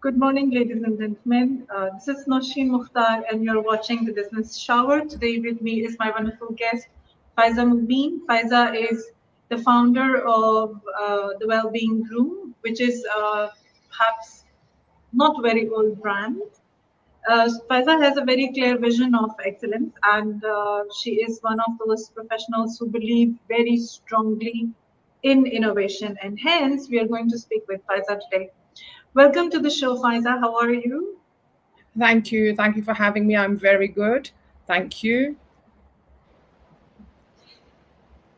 Good morning, ladies and gentlemen. This is Nousheen Mukhtar, and you're watching the Business Shower. Today with me is my wonderful guest, Faiza Mubeen. Faiza is the founder of the Wellbeing Room, which is perhaps not very old brand. Faiza has a very clear vision of excellence, and she is one of those professionals who believe very strongly in innovation. And hence, we are going to speak with Faiza today. Welcome to the show, Faiza. How are you? Thank you. Thank you for having me. I'm very good. Thank you.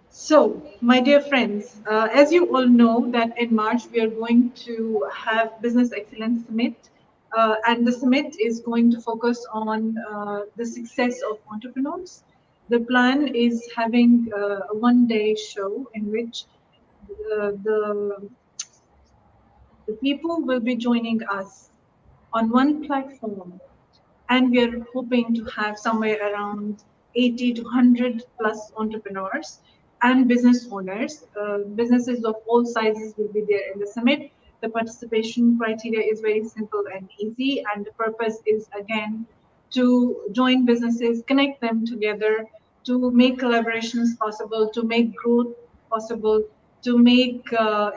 So, my dear friends, as you all know, that in March we are going to have Business Excellence Summit, and the summit is going to focus on the success of entrepreneurs. The plan is having a one-day show in which the people will be joining us on one platform, and we are hoping to have somewhere around 80 to 100 plus entrepreneurs and business owners. Businesses of all sizes will be there in the summit. The participation criteria is very simple and easy, and the purpose is again to join businesses, connect them together, to make collaborations possible, to make growth possible, to make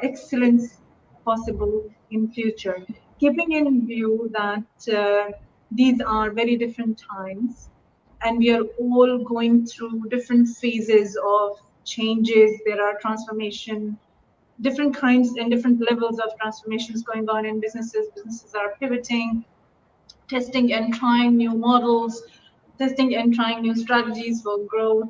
excellence possible in future, keeping in view that these are very different times, and we are all going through different phases of changes. There are transformation, different kinds and different levels of transformations going on in businesses. Businesses are pivoting, testing and trying new models, testing and trying new strategies for growth,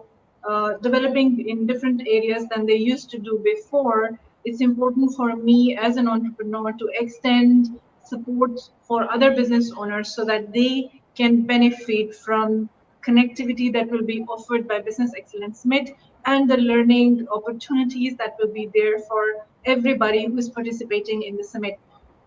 developing in different areas than they used to do before. It's important for me as an entrepreneur to extend support for other business owners so that they can benefit from connectivity that will be offered by Business Excellence Summit and the learning opportunities that will be there for everybody who is participating in the summit.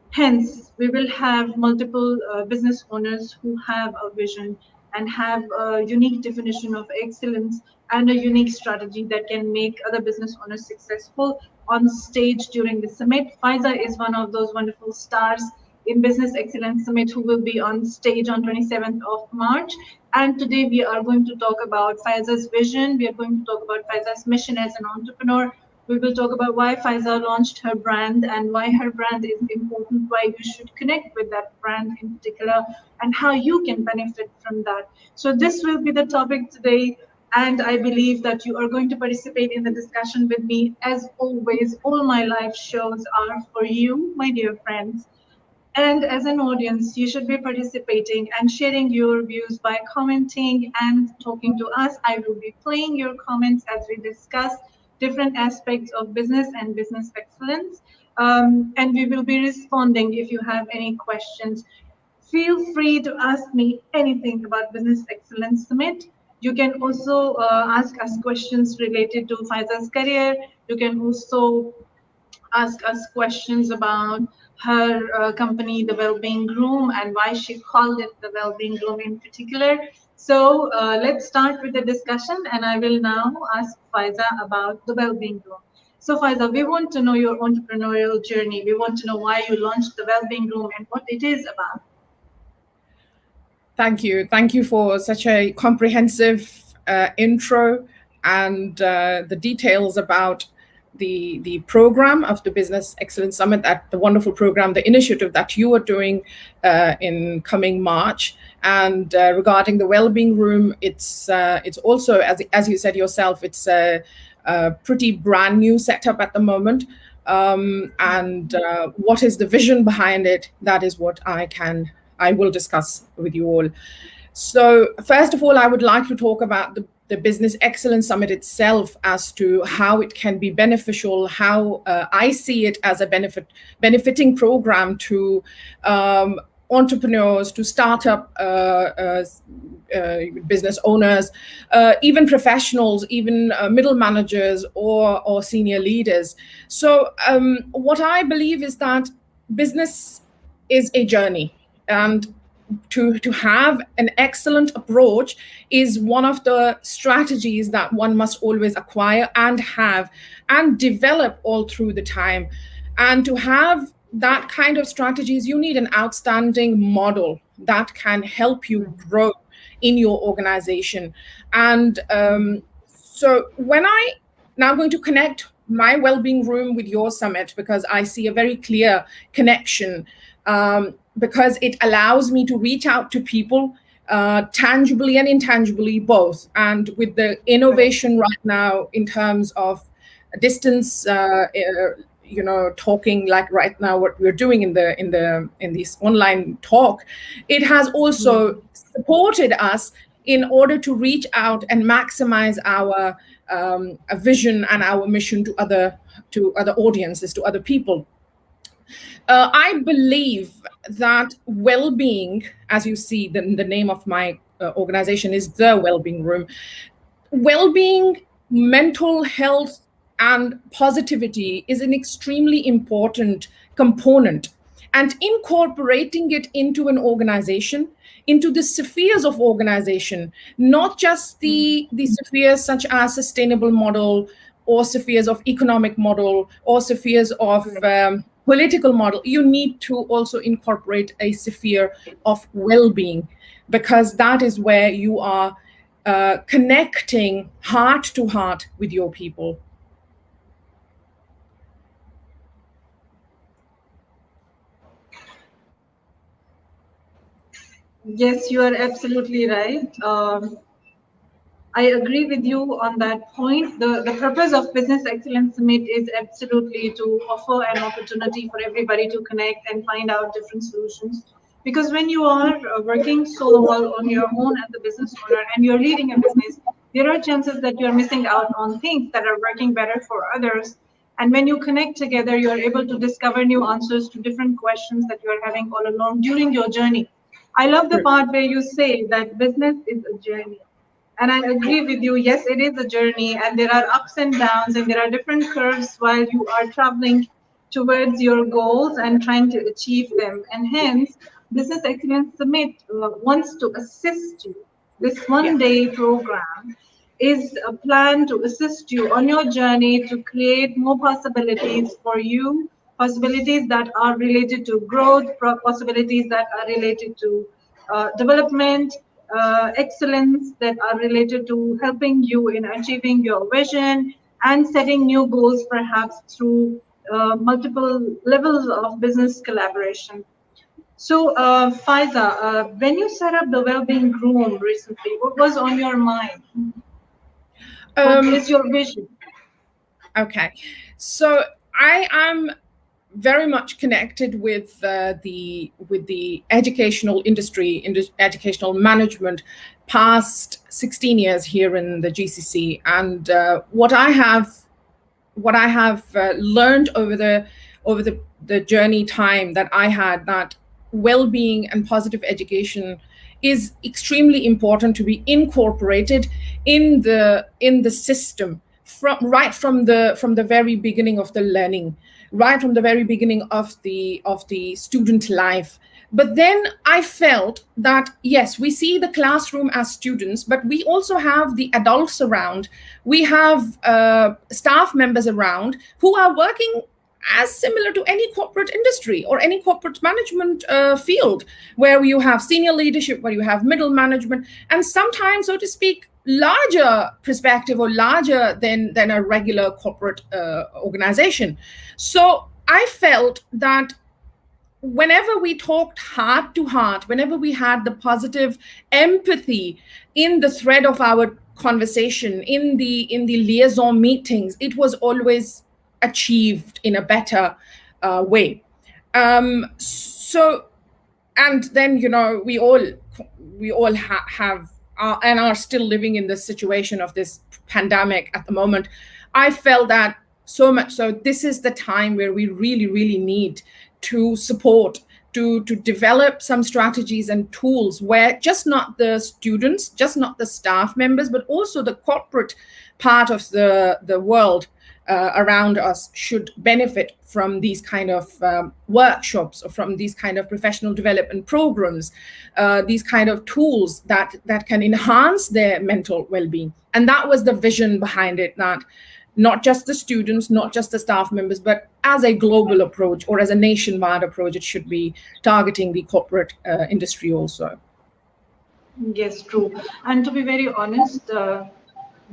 Hence, we will have multiple business owners who have a vision and have a unique definition of excellence and a unique strategy that can make other business owners successful on stage during the summit. Faiza is one of those wonderful stars in Business Excellence Summit who will be on stage on 27th of March. And today we are going to talk about Faiza's vision. We are going to talk about Faiza's mission as an entrepreneur. We will talk about why Faiza launched her brand and why her brand is important, why you should connect with that brand in particular, and how you can benefit from that. So, this will be the topic today. And I believe that you are going to participate in the discussion with me. As always, all my live shows are for you, my dear friends. And as an audience, you should be participating and sharing your views by commenting and talking to us. I will be playing your comments as we discuss different aspects of business and business excellence. And we will be responding if you have any questions. Feel free to ask me anything about Business Excellence Summit. You can also ask us questions related to Faiza's career. You can also ask us questions about her company, the Wellbeing Room, and why she called it the Wellbeing Room in particular. So let's start with the discussion, and I will now ask Faiza about the Wellbeing Room. So Faiza, we want to know your entrepreneurial journey. We want to know why you launched the Wellbeing Room and what it is about. Thank you. Thank you for such a comprehensive intro and the details about the program of the Business Excellence Summit, that the wonderful program, the initiative that you are doing in coming March. And regarding the Wellbeing Room, it's also, as you said yourself, it's a pretty brand new setup at the moment. And what is the vision behind it? That is what I will discuss with you all. So first of all, I would like to talk about the Business Excellence Summit itself, as to how it can be beneficial, how I see it as a benefiting program to entrepreneurs, to startup business owners, even professionals, even middle managers or senior leaders. So what I believe is that business is a journey, and to have an excellent approach is one of the strategies that one must always acquire and have and develop all through the time. And to have that kind of strategies, you need an outstanding model that can help you grow in your organization. And so when I now going to connect my well-being room with your summit, because I see a very clear connection, because it allows me to reach out to people tangibly and intangibly both. And with the innovation right now in terms of distance, talking like right now what we're doing in this online talk, it has also supported us in order to reach out and maximize our vision and our mission to other audiences, to other people. I believe that well-being, as you see, the name of my organization is the Well-being Room. Well-being, mental health, and positivity is an extremely important component. And incorporating it into an organization, into the spheres of organization, not just the spheres such as sustainable model, or spheres of economic model, or spheres of political model. You need to also incorporate a sphere of well-being, because that is where you are connecting heart to heart with your people. Yes, you are absolutely right. I agree with you on that point. The purpose of Business Excellence Summit is absolutely to offer an opportunity for everybody to connect and find out different solutions. Because when you are working solo on your own as a business owner and you're leading a business, there are chances that you're missing out on things that are working better for others. And when you connect together, you're able to discover new answers to different questions that you're having all along during your journey. I love the part where you say that business is a journey. And I agree with you. Yes, it is a journey, and there are ups and downs, and there are different curves while you are traveling towards your goals and trying to achieve them. And hence, Business Excellence Summit wants to assist you. This one-day program is a plan to assist you on your journey to create more possibilities for you, possibilities that are related to growth, possibilities that are related to development, excellence, that are related to helping you in achieving your vision and setting new goals, perhaps through multiple levels of business collaboration. So, Faiza, when you set up the well-being room recently, what was on your mind? What is your vision? Okay, so I am very much connected with the educational industry, educational management, past 16 years here in the GCC, and what I have learned over the journey time that I had, that well-being and positive education is extremely important to be incorporated in the system from the very beginning of the learning, right from the very beginning of the student life. But then I felt that, yes, we see the classroom as students, but we also have the adults around. We have staff members around who are working as similar to any corporate industry or any corporate management field, where you have senior leadership, where you have middle management, and sometimes, so to speak, larger perspective or larger than a regular corporate organization. So I felt that whenever we talked heart to heart, whenever we had the positive empathy in the thread of our conversation, in the liaison meetings, it was always achieved in a better way. So, and then we all have and are still living in the situation of this pandemic at the moment. I felt that so much so this is the time where we really, really need to support, to develop some strategies and tools where just not the students, just not the staff members, but also the corporate part of the world around us should benefit from these kind of workshops, or from these kind of professional development programs, these kind of tools that can enhance their mental well-being. And that was the vision behind it, that not just the students, not just the staff members, but as a global approach or as a nationwide approach, it should be targeting the corporate industry also. Yes, true. And to be very honest,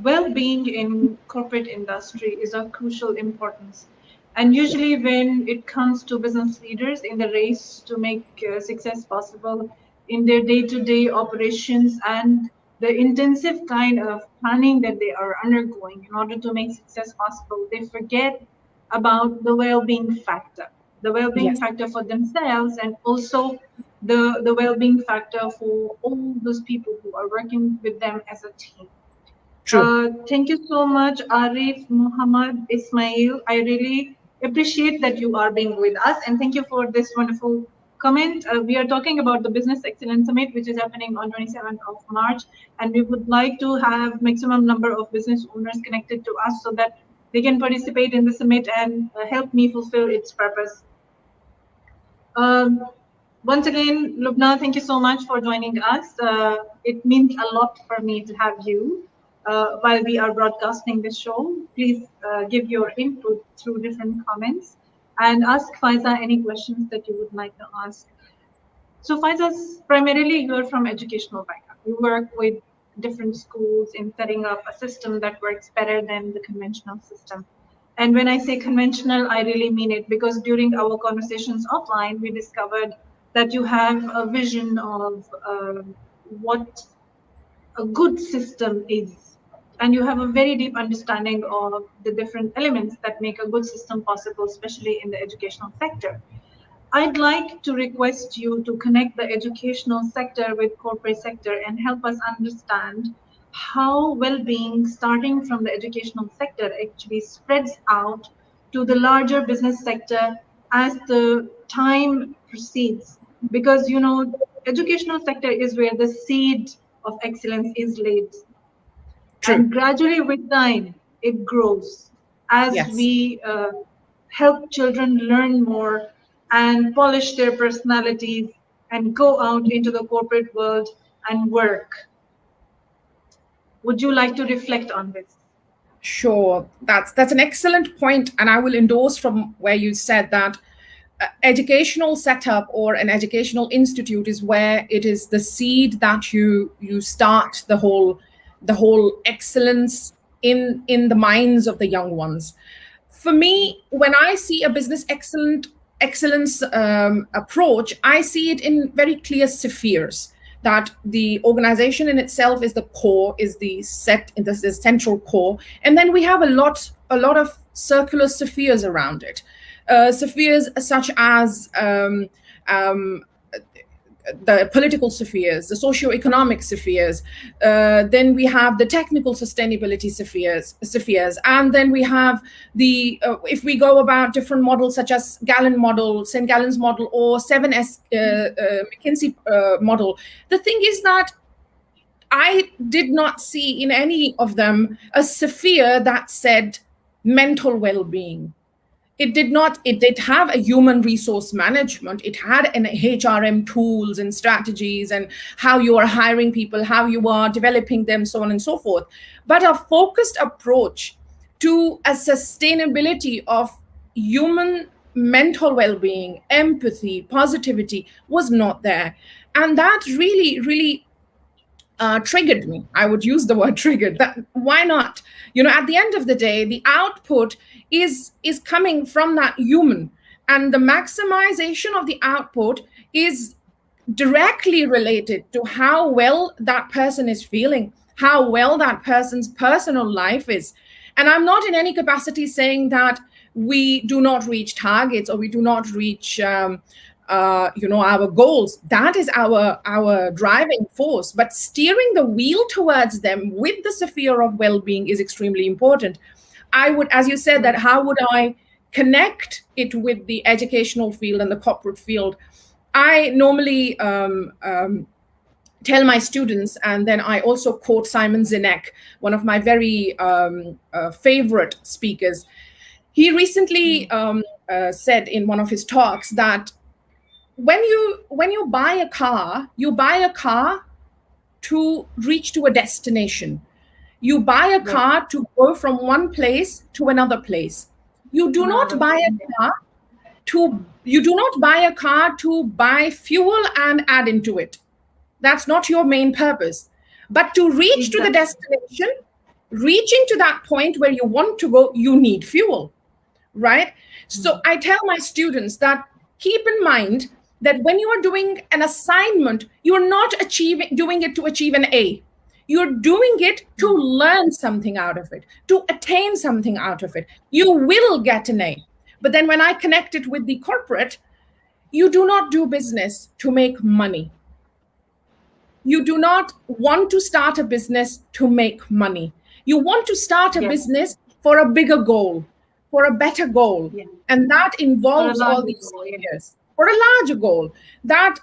well-being in corporate industry is of crucial importance. And usually when it comes to business leaders in the race to make success possible in their day-to-day operations and the intensive kind of planning that they are undergoing in order to make success possible, they forget about the well-being factor, the well-being Yes, factor for themselves and also the well-being factor for all those people who are working with them as a team. true. Thank you so much, Arif Muhammad Ismail. I really appreciate that you are being with us, and thank you for this wonderful comment. We are talking about the Business Excellence Summit, which is happening on 27th of March, and we would like to have maximum number of business owners connected to us so that they can participate in the summit and help me fulfill its purpose. Um, Once again, Lubna, thank you so much for joining us. It means a lot for me to have you while we are broadcasting this show. Please give your input through different comments and ask Faiza any questions that you would like to ask. So Faiza's primarily you're from educational background. You work with different schools in setting up a system that works better than the conventional system. And when I say conventional, I really mean it because during our conversations offline, we discovered that you have a vision of what a good system is. And you have a very deep understanding of the different elements that make a good system possible, especially in the educational sector. I'd like to request you to connect the educational sector with corporate sector and help us understand how well-being starting from the educational sector actually spreads out to the larger business sector as the time proceeds. Because educational sector is where the seed of excellence is laid, True. and gradually with time it grows as Yes. we help children learn more and polish their personalities and go out into the corporate world and work. Would you like to reflect on this? Sure, that's an excellent point, and I will endorse from where you said that educational setup or an educational institute is where it is the seed that you start the whole excellence in the minds of the young ones. For me, when I see a business excellence approach, I see it in very clear spheres. That the organization in itself is the core, is the central core, and then we have a lot of circular spheres around it. Spheres such as the political spheres, the socio-economic spheres. Then we have the technical sustainability spheres, and then we have the if we go about different models such as Gallon model, St. Gallen's model, or 7S McKinsey model. The thing is that I did not see in any of them a sphere that said mental well-being. It did have a human resource management. It had an HRM tools and strategies and how you are hiring people, how you are developing them, so on and so forth. But a focused approach to a sustainability of human mental well-being, empathy, positivity was not there. And that really triggered me. I would use the word triggered. That why not? At the end of the day, the output is coming from that human, and the maximization of the output is directly related to how well that person is feeling, how well that person's personal life is. And I'm not in any capacity saying that we do not reach targets or we do not reach our goals. That is our driving force, but steering the wheel towards them with the sphere of well-being is extremely important. I would, as you said, that how would I connect it with the educational field and the corporate field? I normally tell my students, and then I also quote Simon Sinek, one of my very favorite speakers. He recently said in one of his talks that when you buy a car, you buy a car to reach to a destination. You buy a Yes. car to go from one place to another place. You do not Another buy a thing. car you do not buy a car to buy fuel and add into it. That's not your main purpose. But to reach to the Exactly. destination, reaching to that point where you want to go, you need fuel, right? So I tell my students that keep in mind that when you are doing an assignment, you are not doing it to achieve an A. You're doing it to learn something out of it, to attain something out of it. You will get an A. But then when I connect it with the corporate, you do not do business to make money. You do not want to start a business to make money. You want to start a Yes. business for a bigger goal, for a better goal. Yes. And that For a involves all larger these goal. Yes. areas for a larger goal that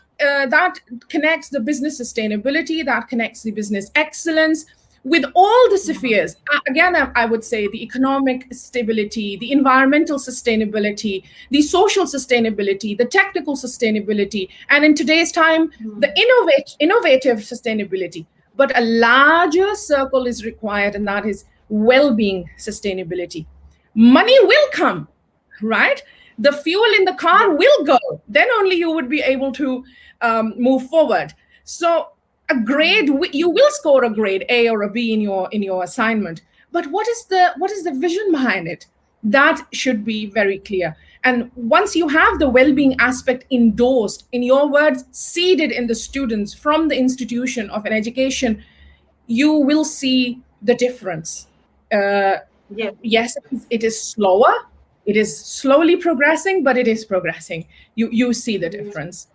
connects the business sustainability, that connects the business excellence with all the spheres. Again, I would say the economic stability, the environmental sustainability, the social sustainability, the technical sustainability, and in today's time, the innovative sustainability. But a larger circle is required, and that is well-being sustainability. Money will come, right? The fuel in the car Yes. will go. Then only you would be able to move forward. So a grade, you will score a grade A or a B in your assignment. But what is the vision behind it? That should be very clear. And once you have the well-being aspect endorsed, in your words, seeded in the students from the institution of an education, you will see the difference. Uh, Yes. yes, it is slower. It is slowly progressing, but it is progressing. You see the Yes. difference.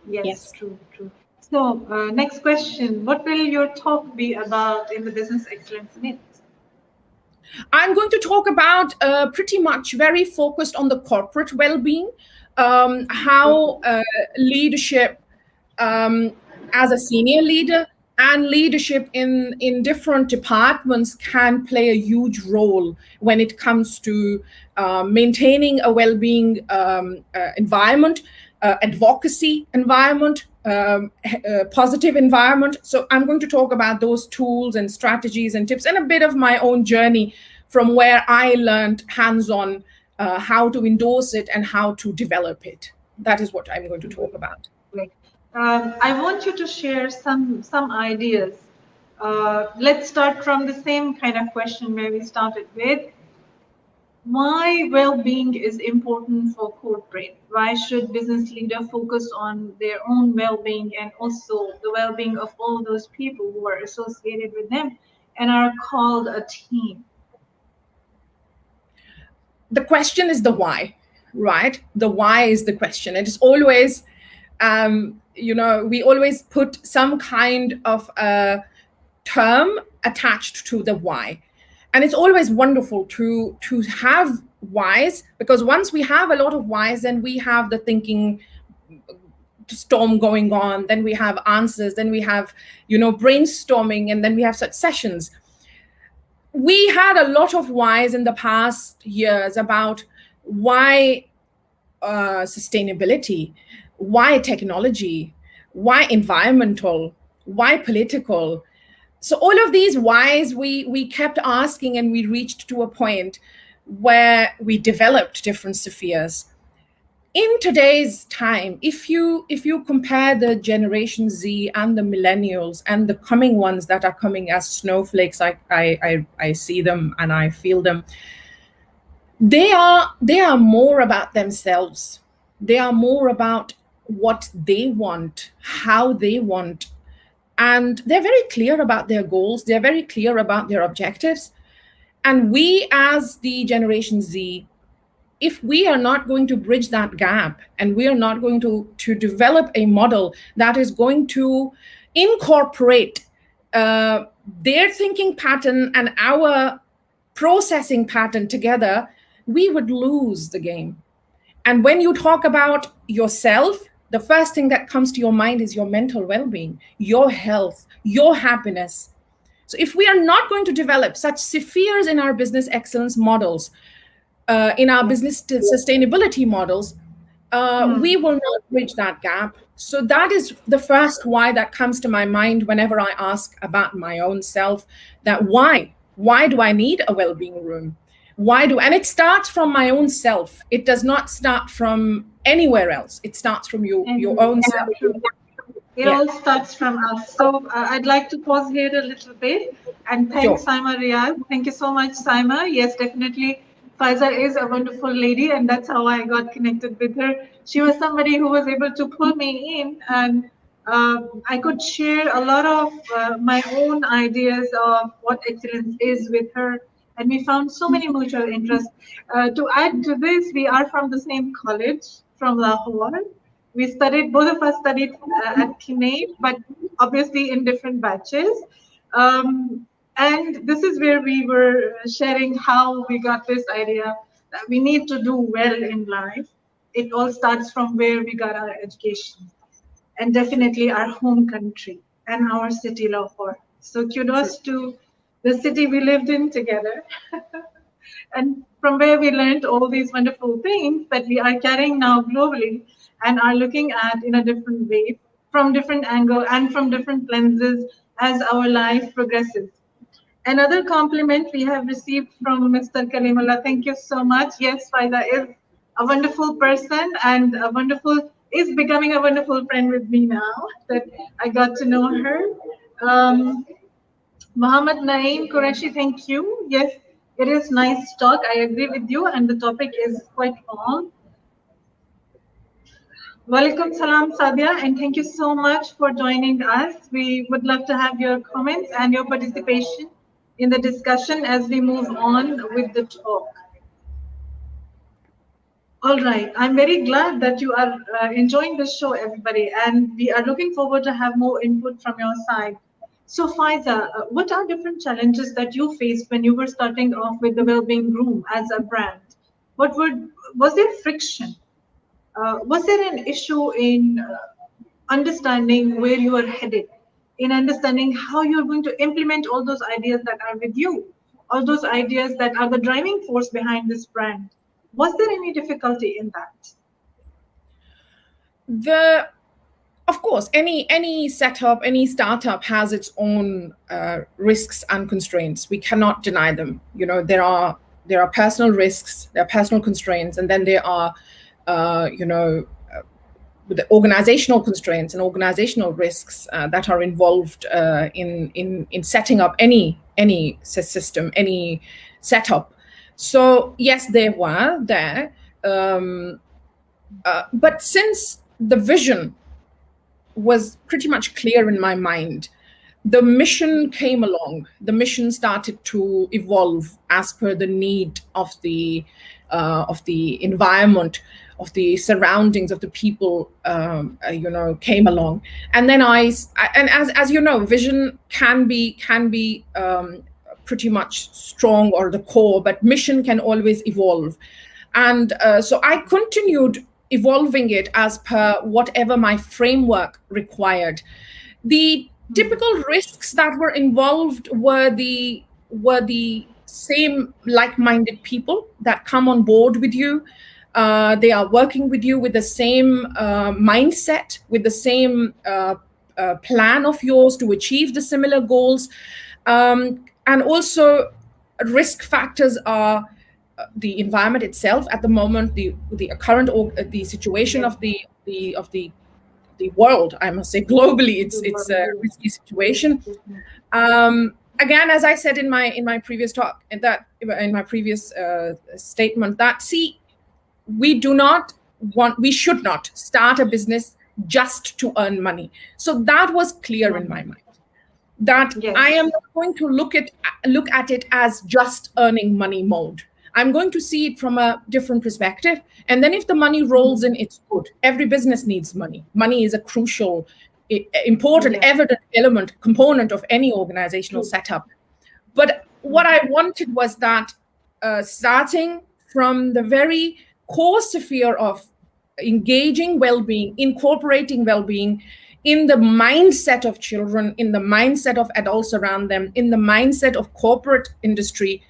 Yes. Yes. True. True. So, next question: what will your talk be about in the Business Excellence Summit? I'm going to talk about pretty much very focused on the corporate well-being, Okay. how leadership as a senior leader and leadership in different departments can play a huge role when it comes to maintaining a well-being environment, advocacy environment, positive environment. So I'm going to talk about those tools and strategies and tips and a bit of my own journey from where I learned hands-on how to endorse it and how to develop it. That is what I'm going to talk about. Great. I want you to share some ideas. Let's start from the same kind of question where we started with. Why well-being is important for corporate? Why should business leader focus on their own well-being and also the well-being of all those people who are associated with them and are called a team? The question is the why, right? The why is the question. It is always, we always put some kind of a term attached to the why. And it's always wonderful to have whys, because once we have a lot of whys, then we have the thinking storm going on, then we have answers, then we have brainstorming, and then we have such sessions. We had a lot of whys in the past years about why sustainability, why technology, why environmental, why political. So all of these whys we kept asking, and we reached to a point where we developed different spheres. In today's time, if you compare the Generation Z and the millennials and the coming ones that are coming as snowflakes, I see them and I feel them. They are more about themselves. They are more about what they want, how they want, and they're very clear about their goals. They're very clear about their objectives. And we, as the Generation Z, if we are not going to bridge that gap, and we are not going to develop a model that is going to incorporate their thinking pattern and our processing pattern together, we would lose the game. And when you talk about yourself, the first thing that comes to your mind is your mental well-being, your health, your happiness. So if we are not going to develop such spheres in our business excellence models, in our Yes. business sustainability models, we Hmm. will not bridge that gap. So that is the first why that comes to my mind whenever I ask about my own self, that why do I need a well-being room? And it starts from my own self. It does not start from anywhere else. It starts from your Anyway, own yeah, self. true. It Yeah, all starts from us. So I'd like to pause here a little bit and thank sure. Saima Riyaz. Thank you so much, Saima. Yes, definitely. Faiza is a wonderful lady, and that's how I got connected with her. She was somebody who was able to pull me in, and I could share a lot of my own ideas of what excellence is with her. And we found so many mutual interests. To add to this, we are from the same college from Lahore. We studied, both of us studied at Kinnaid, but obviously in different batches. And this is where we were sharing how we got this idea that we need to do well in life. It all starts from where we got our education, and True, definitely our home country and our city, Lahore. So true. kudos to the city we lived in together, and from where we learned all these wonderful things that we are carrying now globally and are looking at in a different way, from different angle and from different lenses as our life progresses. Another compliment we have received from Mr. Kalimullah. Thank you so much. Yes, Faida is a wonderful person and a wonderful is becoming a wonderful friend with me now that I got to know her. Um, Muhammad Naeem Qureshi, thank you. Yes, it is nice talk. I agree with you, and the topic is quite long. Walaikum salam, Sadia, and thank you so much for joining us. We would love to have your comments and your participation in the discussion as we move on with the talk. All right, I'm very glad that you are enjoying this show, everybody, and we are looking forward to have more input from your side. So, Faiza, what are different challenges that you faced when you were starting off with the Wellbeing Room as a brand? What would Was there friction? Was there an issue in understanding where you are headed, in understanding how you're going to implement all those ideas that are with you, all those ideas that are the driving force behind this brand? Was there any difficulty in that? The Of course, any setup, any startup has its own risks and constraints. We cannot deny them. There are personal risks, there are personal constraints, and then there are uh, you know the organizational constraints and organizational risks that are involved in setting up any system, any setup. So yes, there were there, um, but since the vision was pretty much clear in my mind, the mission came along. The mission started to evolve as per the need of the environment, of the surroundings, of the people. Came along, and then and as you know, vision can be pretty much strong or the core, but mission can always evolve. And so I continued evolving it as per whatever my framework required. The typical risks that were involved were the same like-minded people that come on board with you. They are working with you with the same mindset, with the same plan of yours to achieve the similar goals. And also, risk factors are the environment itself at the moment, the current the situation Yes, of the world. I must say, globally, the it's a world. risky situation. Again, as I said in my previous talk, in my previous statement, that see, we should not start a business just to earn money. So that was clear in my Mhm. mind, that I Yes. am not going to look at it as just earning money mode. I'm going to see it from a different perspective. And then if the money rolls in, Mhm. it's good. Every business needs money. Money is a crucial, important, Yeah, evident element, component of any organizational true. setup. But what I wanted was that, starting from the very core sphere of engaging well-being, incorporating well-being in the mindset of children, in the mindset of adults around them, in the mindset of corporate industry,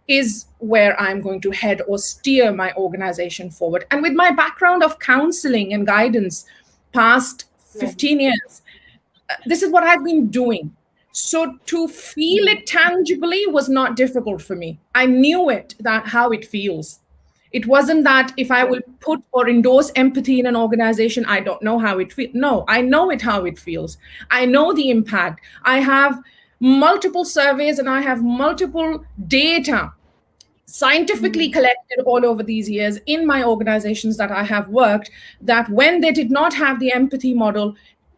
is where I'm going to head or steer my organization forward. And with my background of counseling and guidance past Right. 15 years, this is what I've been doing. So to feel Mm. it tangibly was not difficult for me. I knew it, that how it feels. It wasn't that if I will Right. put or endorse empathy in an organization, I don't know how it feels. No, I know it how it feels. I know the impact. I have multiple surveys and I have multiple data scientifically Mm. collected all over these years in my organizations that I have worked, that when they did not have the empathy model,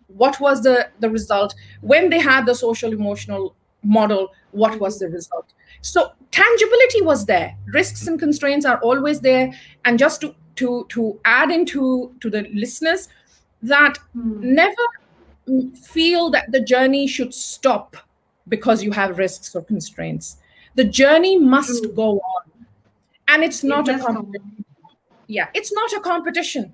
what was the result? When they had the social emotional model, what was Mm. the result? So tangibility was there. Risks and constraints are always there. And just to add into to the listeners, that Mm. never feel that the journey should stop because you have risks or constraints. The journey must True. go on, and it's It not a does come competition. on. Yeah, it's not a competition.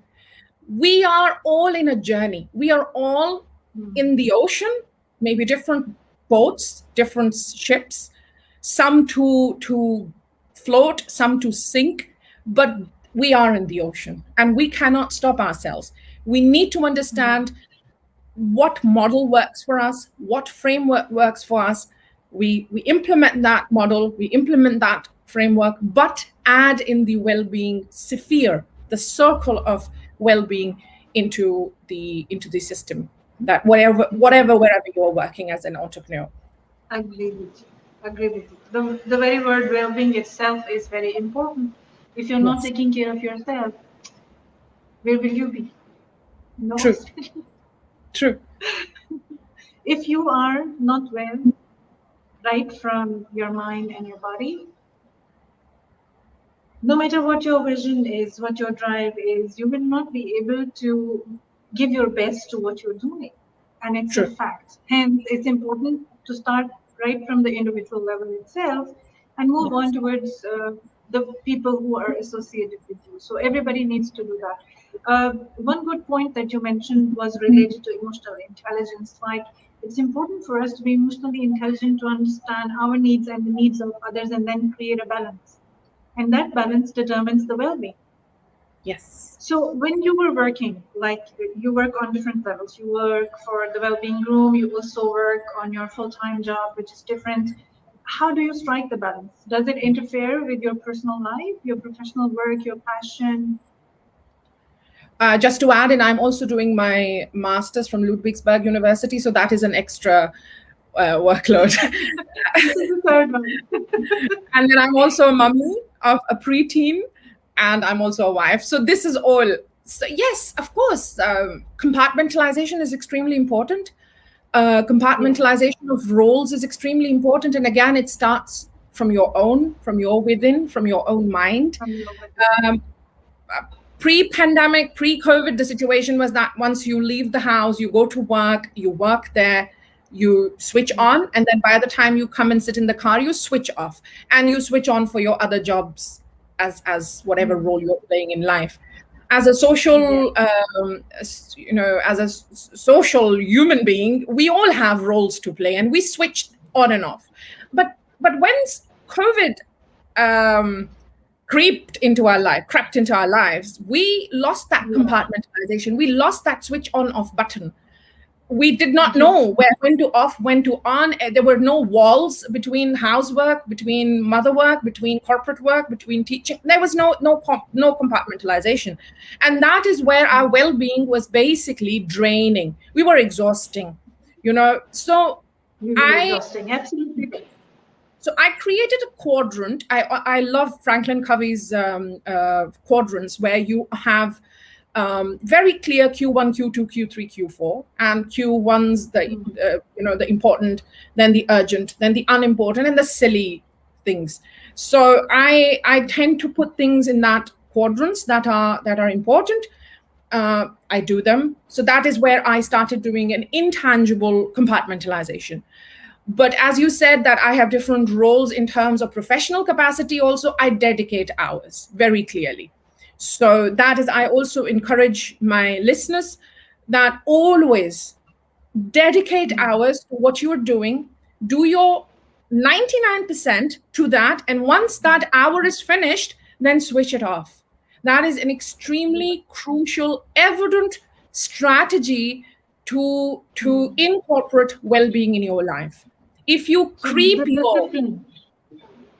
We are all in a journey. We are all Mm. in the ocean, maybe different boats, different ships, some to float, some to sink, but we are in the ocean and we cannot stop ourselves. We need to Mm. understand what model works for us, what framework works for us. We implement that model, we implement that framework, but add in the well-being sphere, the circle of well-being into the system. That whatever Mm. wherever you're working as an entrepreneur. Agree with you. Agree with you. The very word well-being itself is very important. If you're not Yes, taking care of yourself, where will you be? No. true, true. If you are not well, right from your mind and your body, no matter what your vision is, what your drive is, you will not be able to give your best to what you're doing. And it's a True. fact. Hence, it's important to start right from the individual level itself and move on Yes. towards the people who are associated with you. So, everybody needs to do that. One good point that you mentioned was related to emotional intelligence. Like, it's important for us to be emotionally intelligent to understand our needs and the needs of others and then create a balance, and that balance determines the well-being. Yes. So when you were working, like you work on different levels, you work for the well-being room, you also work on your full-time job, which is different. How do you strike the balance? Does it interfere with your personal life, your professional work, your passion? Just to add in, I'm also doing my master's from Ludwigsburg University, so that is an extra workload. This is the third one. And then I'm also a mummy of a preteen, and I'm also a wife. So this is all. So yes, of course, compartmentalization is extremely important. Yeah. Compartmentalization of roles is extremely important, and again, it starts from your within, from your own mind. From your wedding. Um, Pre-pandemic, pre-COVID, the situation was that once you leave the house, you go to work, you work there, you switch Yeah. on, and then by the time you come and sit in the car, you switch off, and you switch on for your other jobs as whatever Mm. role you're playing in life. As a Yeah. social, as a social human being, we all have roles to play, and we switch on and off. But once COVID um, crept into our lives, we lost that Yeah. compartmentalization. We lost that switch on off button. We did not Yes. know where when to off, when to on. There were no walls between housework, between mother work, between corporate work, between teaching. There was no compartmentalization, and that is where our well-being was basically draining. We were exhausting, So You were I exhausting. Absolutely. so I created a quadrant. I love Franklin Covey's quadrants where you have very clear Q1, Q2, Q3, Q4, and Q1's Mm. the important, then the urgent, then the unimportant, and the silly things. So I tend to put things in that quadrants that are important. I do them. So that is where I started doing an intangible compartmentalization. But as you said that I have different roles in terms of professional capacity, also I dedicate hours very clearly. So that is, I also encourage my listeners that always dedicate Mm. hours to what you're doing. Do your 99% to that. And once that hour is finished, then switch it off. That is an extremely crucial, evident strategy to Hmm. incorporate well-being in your life. If you So creep the your, discipline.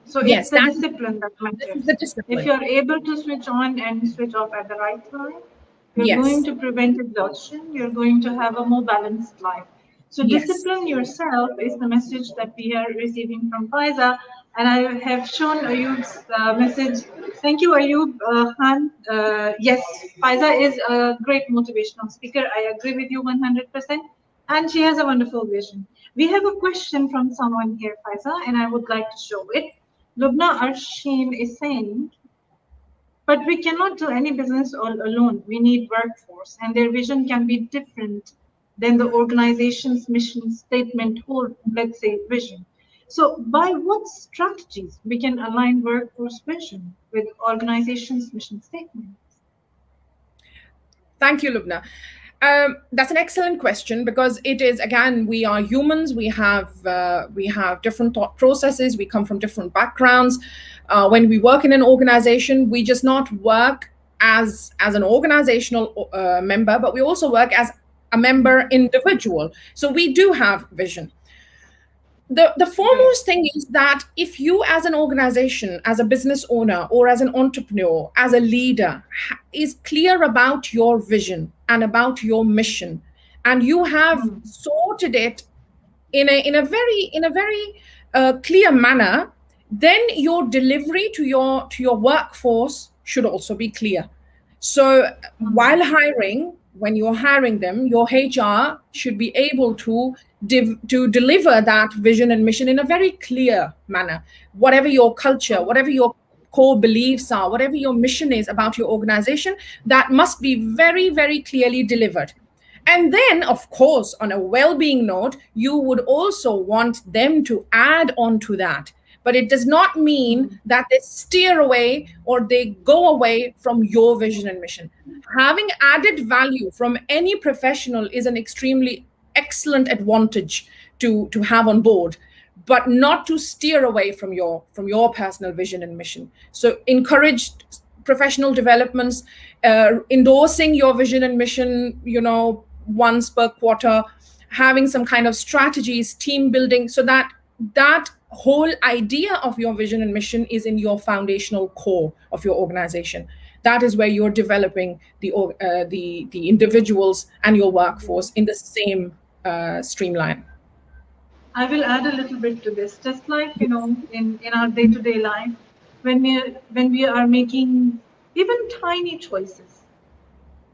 So it's yes, the that discipline that this is matters. the If discipline. you're able to switch on and switch off at the right time, you're going Yes, to prevent exhaustion. You're going to have a more balanced life. So yes. discipline yourself is the message that we are receiving from Faiza. And I have shown Ayub's message. Thank you, Ayub Khan. Yes, Faiza is a great motivational speaker. I agree with you 100%. And she has a wonderful vision. We have a question from someone here, Faiza, and I would like to show it. Lubna Arshin is saying, but we cannot do any business all alone. We need workforce, and their vision can be different than the organization's mission statement or, let's say, vision. So, by what strategies we can align workforce vision with organization's mission statement? Thank you, Lubna. That's an excellent question because it is, again, we are humans. We have different thought processes. We come from different backgrounds. When we work in an organization, we just not work as an organizational member, but we also work as a member individual. So we do have vision. The Right. foremost thing is that if you as an organization, as a business owner, or as an entrepreneur, as a leader, is clear about your vision and about your mission, and you have Hmm. sorted it in a very clear manner, then your delivery to your workforce should also be clear. So Hmm. while hiring, when you're hiring them, your HR should be able to deliver that vision and mission in a very clear manner. Whatever your culture, So, whatever your core beliefs are, whatever your mission is about your organization, that must be very, very clearly delivered. And then, of course, on a well being note, you would also want them to add on to that. But it does not mean hmm. that they steer away or they go away from your vision and mission. Having added value from any professional is an extremely excellent advantage to have on board, but not to steer away from your personal vision and mission. So encourage professional developments, endorsing your vision and mission, once per quarter, having some kind of strategies, team building, so that that whole idea of your vision and mission is in your foundational core of your organization. That is where you're developing the individuals and your workforce in the same streamline. I will add a little bit to this. Just like in our day-to-day life, when we are making even tiny choices,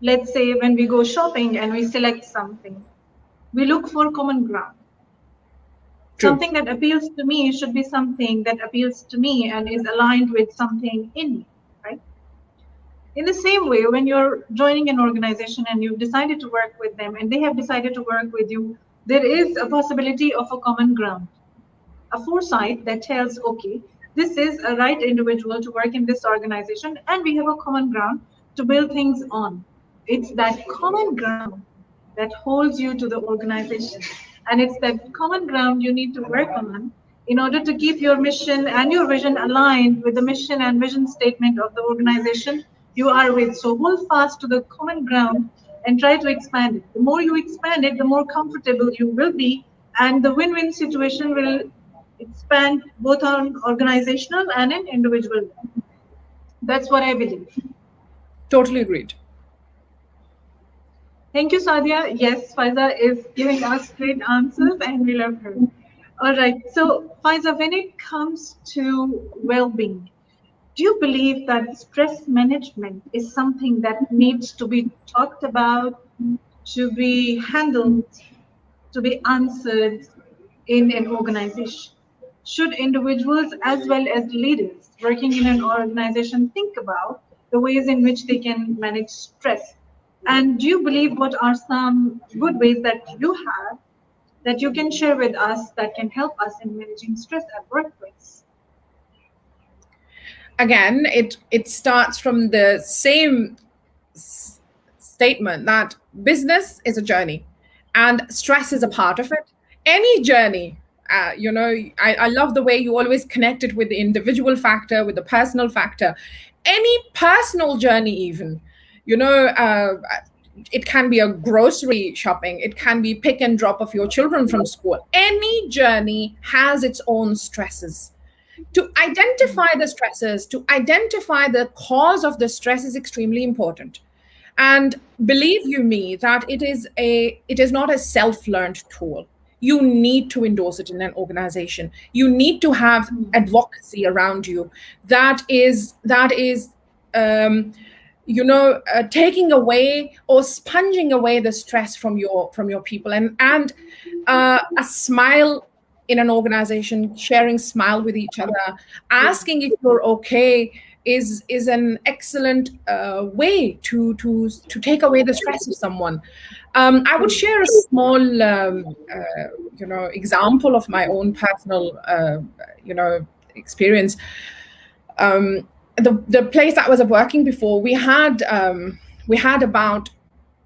let's say when we go shopping and we select something, we look for common ground. True. Something that appeals to me should be something that appeals to me and is aligned with something in me, right? In the same way, when you're joining an organization and you've decided to work with them and they have decided to work with you, there is a possibility of a common ground, a foresight that tells, okay, this is a right individual to work in this organization, and we have a common ground to build things on. It's that common ground that holds you to the organization. And it's that common ground you need to work on in order to keep your mission and your vision aligned with the mission and vision statement of the organization you are with. So hold fast to the common ground and try to expand it. The more you expand it, the more comfortable you will be, and the win win situation will expand both on organizational and an individual level. That's what I believe. Totally agreed. Thank you, Sadia. Yes, Faiza is giving us great answers and we love her. All right. So, Faiza, when it comes to well being, do you believe that stress management is something that needs to be talked about, to be handled, to be answered in an organization? Should individuals as well as leaders working in an organization think about the ways in which they can manage stress? And do you believe what are some good ways that you have that you can share with us that can help us in managing stress at workplace? Again, it starts from the same statement that business is a journey and stress is a part of it. Any journey, I love the way you always connect it with the individual factor, with the personal factor. Any personal journey, even, you know, it can be a grocery shopping, it can be pick and drop of your children from school. Any journey has its own stresses. To identify the stresses, to identify the cause of the stress is extremely important. And believe you me that it is not a self-learned tool. You need to endorse it in an organization. You need to have advocacy around you that is um, taking away or sponging away the stress from your people. And a smile in an organization, sharing smile with each other, Yeah. asking if you're okay, is an excellent way to take away the stress of someone. I would share a small example of my own personal experience. The place that I was working before, we had about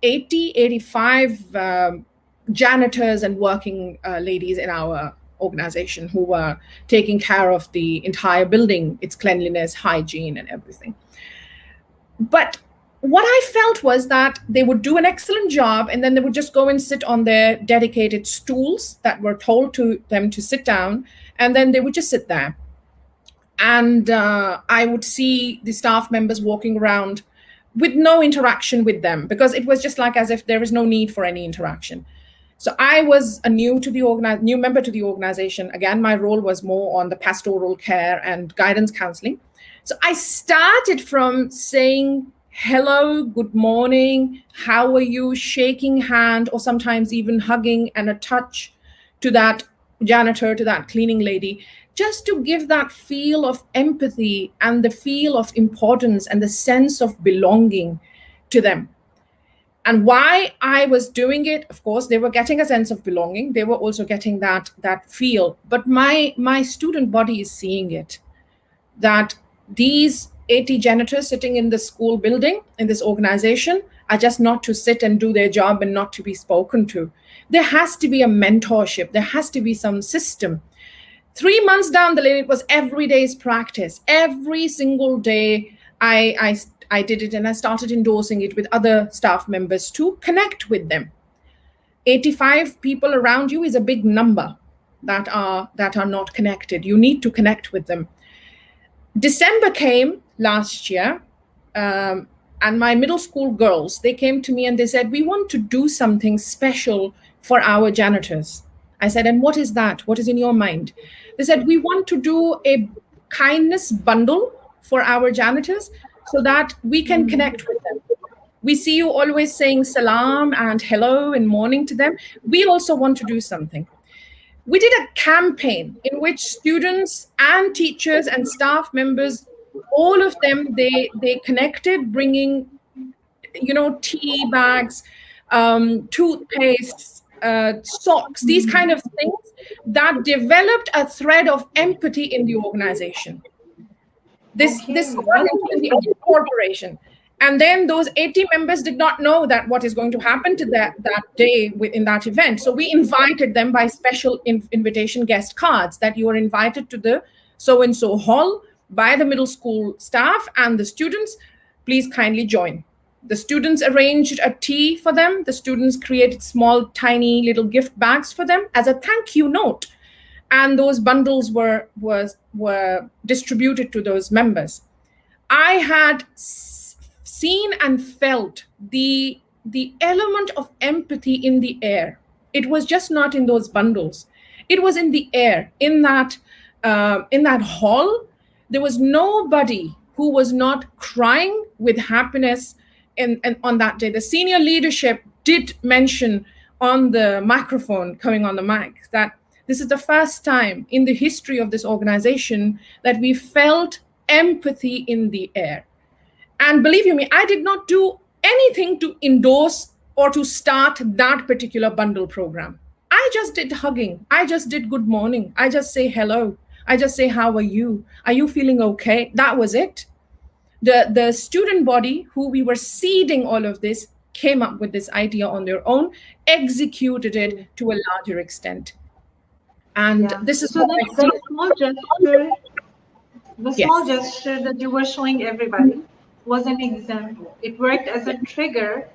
85 janitors and working ladies in our organization who were taking care of the entire building, its cleanliness, hygiene, and everything. But what I felt was that they would do an excellent job, and then they would just go and sit on their dedicated stools that were told to them to sit down, and then they would just sit there. And I would see the staff members walking around with no interaction with them, because it was just like as if there is no need for any interaction. So I was a new member to the organization. Again, my role was more on the pastoral care and guidance counseling. So I started from saying hello, good morning, how are you, shaking hand, or sometimes even hugging and a touch to that janitor, to that cleaning lady, just to give that feel of empathy and the feel of importance and the sense of belonging to them. And why I was doing it, of course, they were getting a sense of belonging, they were also getting that feel, but my student body is seeing it, that these 80 janitors sitting in the school building in this organization are just not to sit and do their job and not to be spoken to. There has to be a mentorship, there has to be some system. 3 months down the lane, it was every day's practice. Every single day, I did it, and I started endorsing it with other staff members to connect with them. 85 people around you is a big number that are not connected. You need to connect with them. December came last year, and my middle school girls, they came to me and they said, we want to do something special for our janitors. I said, and what is that? What is in your mind? They said, we want to do a kindness bundle for our janitors so that we can connect with them. We see you always saying salam and hello and morning to them. We also want to do something. We did a campaign in which students and teachers and staff members, all of them, they connected, bringing tea bags, toothpaste, socks, these kind of things that developed a thread of empathy in the organization. This Okay, got that's into the corporation. And then those 80 members did not know that what is going to happen to that day in that event. So we invited them by special invitation guest cards, that you are invited to the so and so hall by the middle school staff and the students. Please kindly join. The students arranged a tea for them. The students created small, tiny little gift bags for them as a thank you note. And those bundles were distributed to those members. I had seen and felt the element of empathy in the air. It was just not in those bundles. It was in the air, in that hall. There was nobody who was not crying with happiness. And on that day, the senior leadership did mention on the microphone, coming on the mic, that this is the first time in the history of this organization that we felt empathy in the air. And believe you me, I did not do anything to endorse or to start that particular bundle program. I just did hugging. I just did good morning. I just say hello. I just say, how are you? Are you feeling okay? That was it. The student body who we were seeding all of this came up with this idea on their own, executed it to a larger extent. And Yeah. this is So what that I that feel. small gesture, the small Yes, gesture that you were showing everybody was an example. It worked as a trigger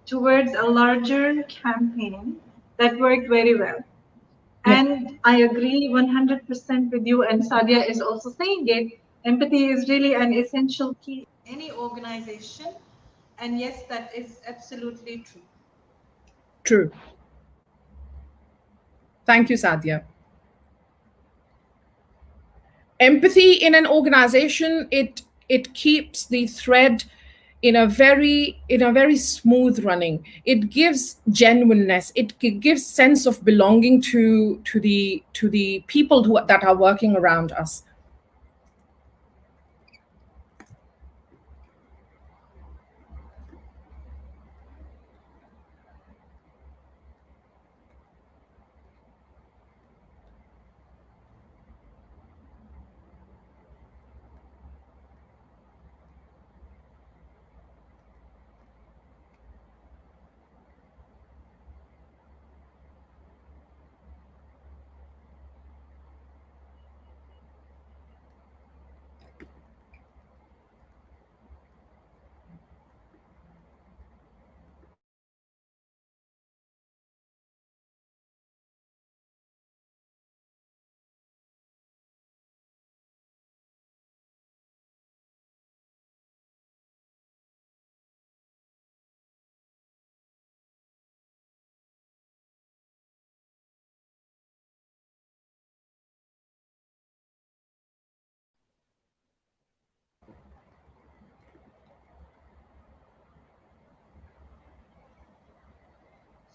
towards a larger campaign that worked very well. yeah, And I agree 100% with you, and Sadia is also saying it. Empathy is really an essential key in any organization. And yes, that is absolutely true. true. Thank you, Sadia. Empathy in an organization, it keeps the thread in a very smooth running. It gives genuineness, gives sense of belonging to the people that are working around us.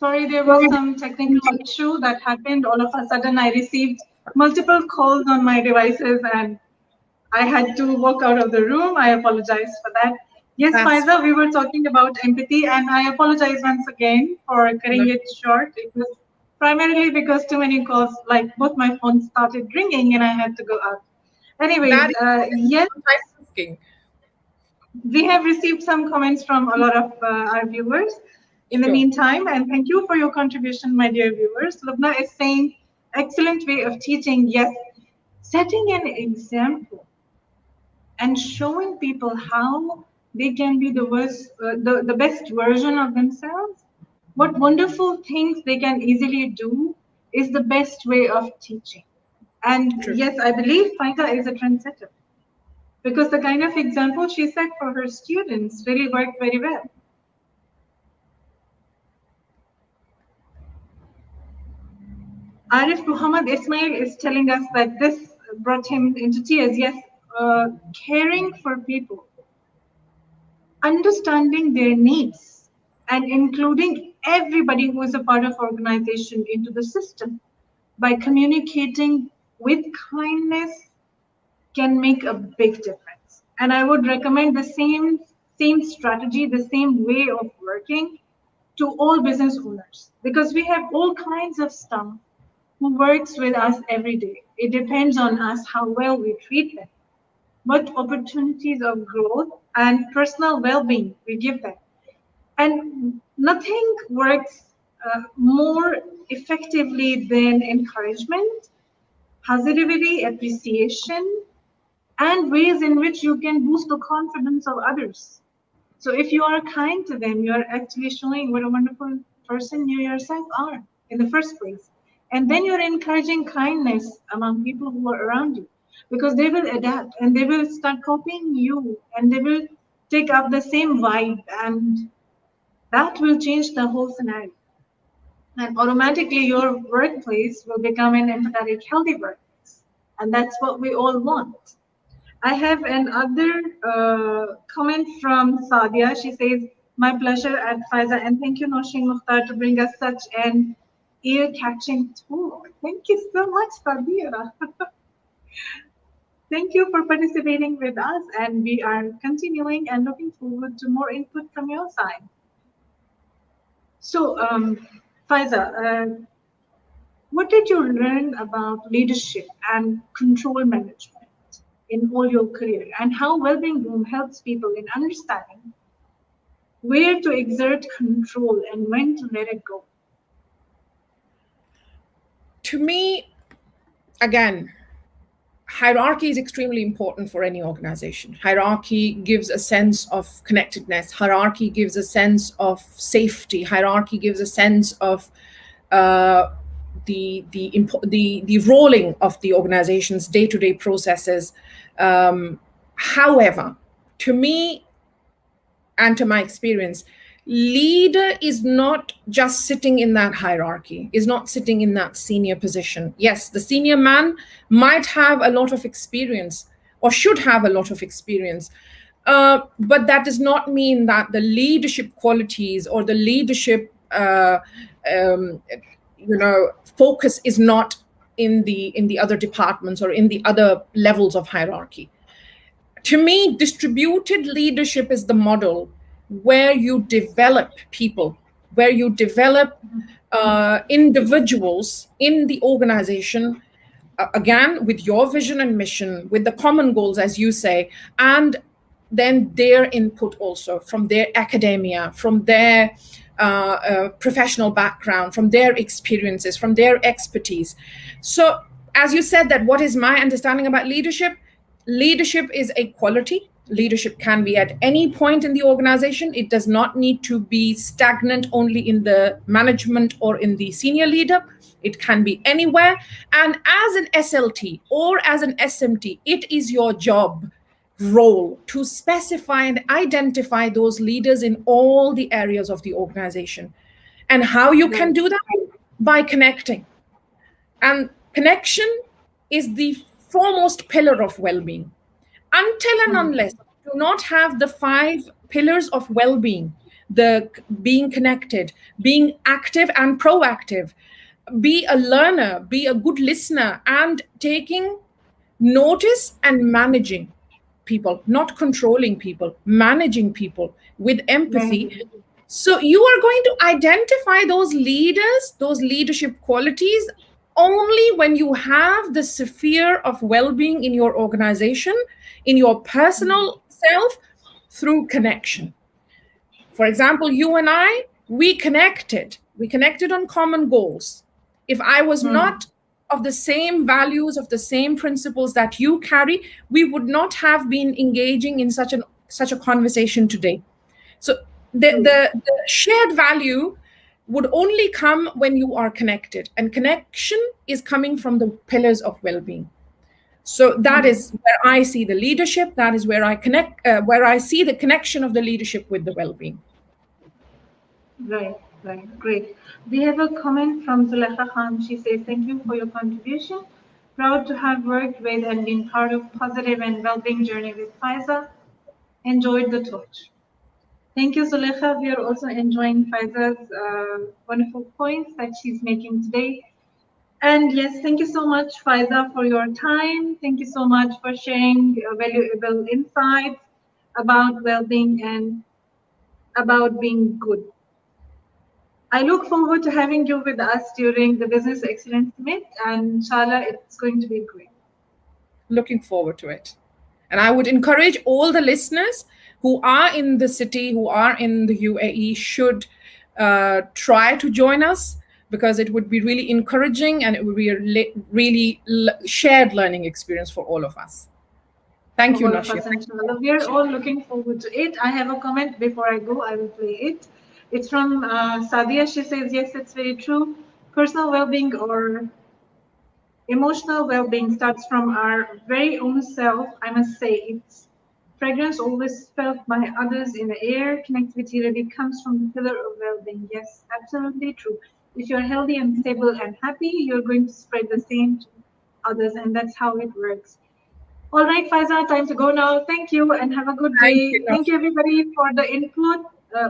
Sorry, there was some technical issue that happened. All of a sudden, I received multiple calls on my devices and I had to walk out of the room. I apologize for that. Yes, That's Faiza, we were talking about empathy, and I apologize once again for cutting it short. It was primarily because too many calls, like both my phones started ringing and I had to go out. Anyways, that is yes, multitasking. we have received some comments from a lot of our viewers in the Sure. meantime, and thank you for your contribution, my dear viewers. Lubna is saying, excellent way of teaching. Yes, setting an example and showing people how they can be the best version of themselves, what wonderful things they can easily do is the best way of teaching. And True. yes, I believe Faiza is a trendsetter because the kind of example she set for her students really worked very well. Arif Muhammad Ismail is telling us that this brought him into tears. Yes, caring for people, understanding their needs, and including everybody who is a part of organization into the system by communicating with kindness can make a big difference. And I would recommend the same strategy, the same way of working to all business owners because we have all kinds of staff who works with us every day. It depends on us how well we treat them, what opportunities of growth and personal well-being we give them. And nothing works more effectively than encouragement, positivity, appreciation, and ways in which you can boost the confidence of others. So if you are kind to them, you are actually showing what a wonderful person you yourself are in the first place. And then you're encouraging kindness among people who are around you because they will adapt and they will start copying you and they will take up the same vibe and that will change the whole scenario. And automatically your workplace will become an empathetic, healthy workplace. And that's what we all want. I have another comment from Sadia. She says, my pleasure at Faiza, and thank you, Nousheen Mukhtar, to bring us such an ear-catching tool. Thank you so much, Sadia. Thank you for participating with us, and we are continuing and looking forward to more input from your side. So, Faiza, what did you learn about leadership and control management in all your career, and how Wellbeing Room helps people in understanding where to exert control and when to let it go? To me, again, hierarchy is extremely important for any organization. Hierarchy gives a sense of connectedness. Hierarchy gives a sense of safety. Hierarchy gives a sense of uh, the rolling of the organization's day-to-day processes. However, to me and to my experience, leader is not just sitting in that hierarchy, is not sitting in that senior position. Yes, the senior man might have a lot of experience or should have a lot of experience, but that does not mean that the leadership qualities or the leadership um, focus is not in the other departments or in the other levels of hierarchy. To me, distributed leadership is the model where you develop people, where you develop individuals in the organization, again, with your vision and mission, with the common goals, as you say, and then their input also from their academia, from their professional background, from their experiences, from their expertise. So, as you said, that what is my understanding about leadership? Leadership is a quality. Leadership can be at any point in the organization. It does not need to be stagnant only in the management or in the senior leader. It can be anywhere. And as an SLT or as an SMT, it is your job role to specify and identify those leaders in all the areas of the organization. And how you can do that? By connecting. And connection is the foremost pillar of well-being. Until and unless you do not have the 5 pillars of well-being, the being connected, being active and proactive, be a learner, be a good listener, and taking notice and managing people, not controlling people, managing people with empathy. So you are going to identify those leaders, those leadership qualities, only when you have the sphere of well-being in your organization, in your personal self, through connection. For example, you and I, we connected on common goals. If I was not of the same values, of the same principles that you carry, we would not have been engaging in such a conversation today. So the shared value would only come when you are connected, and connection is coming from the pillars of well-being. So that is where I see the leadership. That is where where I see the connection of the leadership with the well-being. Right, great. We have a comment from Zulekha Khan. She says, "Thank you for your contribution. Proud to have worked with and been part of positive and well-being journey with Faiza. Enjoyed the talk." Thank you, Zulekha. We are also enjoying Faiza's wonderful points that she's making today. And yes, thank you so much, Faiza, for your time. Thank you so much for sharing valuable insights about well-being and about being good. I look forward to having you with us during the Business Excellence Summit, and inshallah, it's going to be great. Looking forward to it. And I would encourage all the listeners who are in the city, who are in the UAE, should try to join us, because it would be really encouraging and it would be a really shared learning experience for all of us. Thank you, Nousheen. We are all looking forward to it. I have a comment before I go. I will play it. It's from Sadia. She says, "Yes, it's very true. Personal well-being or emotional well-being starts from our very own self. I must say, it's fragrance always felt by others in the air. Connectivity really comes from the pillar of well-being." Yes, absolutely true. If you're healthy and stable and happy, you're going to spread the same to others, and that's how it works. All right, Faiza, time to go now. Thank you and have a good day. Thank you, everybody, for the input.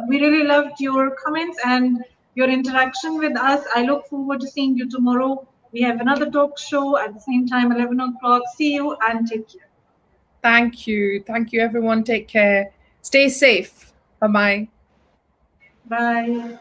We really loved your comments and your interaction with us. I look forward to seeing you tomorrow. We have another talk show at the same time, 11 o'clock. See you and take care. Thank you. Thank you, everyone. Take care. Stay safe. Bye-bye. Bye.